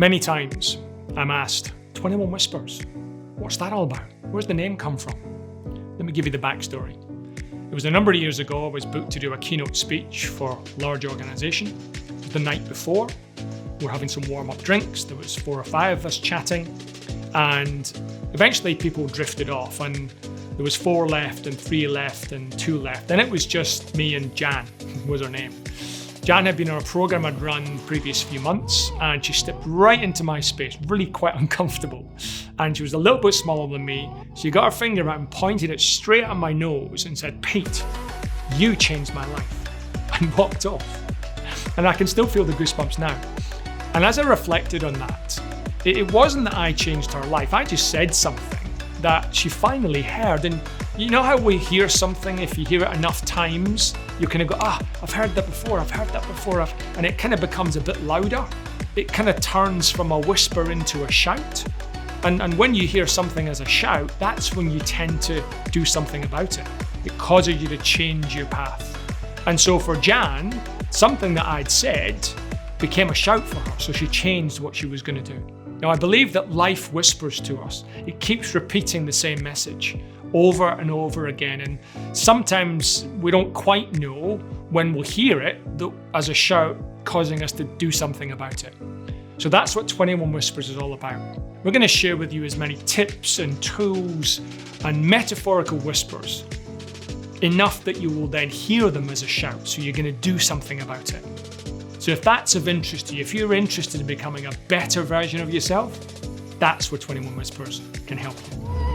Many times I'm asked, 21 Whispers, what's that all about? Where's the name come from? Let me give you the backstory. It was a number of years ago. I was booked to do a keynote speech for a large organisation. The night before, we were having some warm-up drinks. There was 4 or 5 of us chatting, and eventually people drifted off, and there was 4 left and 3 left and 2 left. And it was just me and Jan was her name. Jan had been on a program I'd run previous few months, and she stepped right into my space, really quite uncomfortable. And she was a little bit smaller than me. She got her finger out and pointed it straight at my nose and said, "Pete, you changed my life," and walked off. And I can still feel the goosebumps now. And as I reflected on that, it wasn't that I changed her life. I just said something that she finally heard. And you know how we hear something, if you hear it enough times, you kind of go, I've heard that before, and it kind of becomes a bit louder. It kind of turns from a whisper into a shout. And when you hear something as a shout, that's when you tend to do something about it. It causes you to change your path. And so for Jan, something that I'd said became a shout for her, so she changed what she was going to do. Now, I believe that life whispers to us. It keeps repeating the same message over and over again, and sometimes we don't quite know when we'll hear it as a shout causing us to do something about it. So that's what 21 Whispers is all about. We're going to share with you as many tips and tools and metaphorical whispers, enough that you will then hear them as a shout, so you're going to do something about it. So if that's of interest to you, if you're interested in becoming a better version of yourself, that's where 21 Whispers can help you.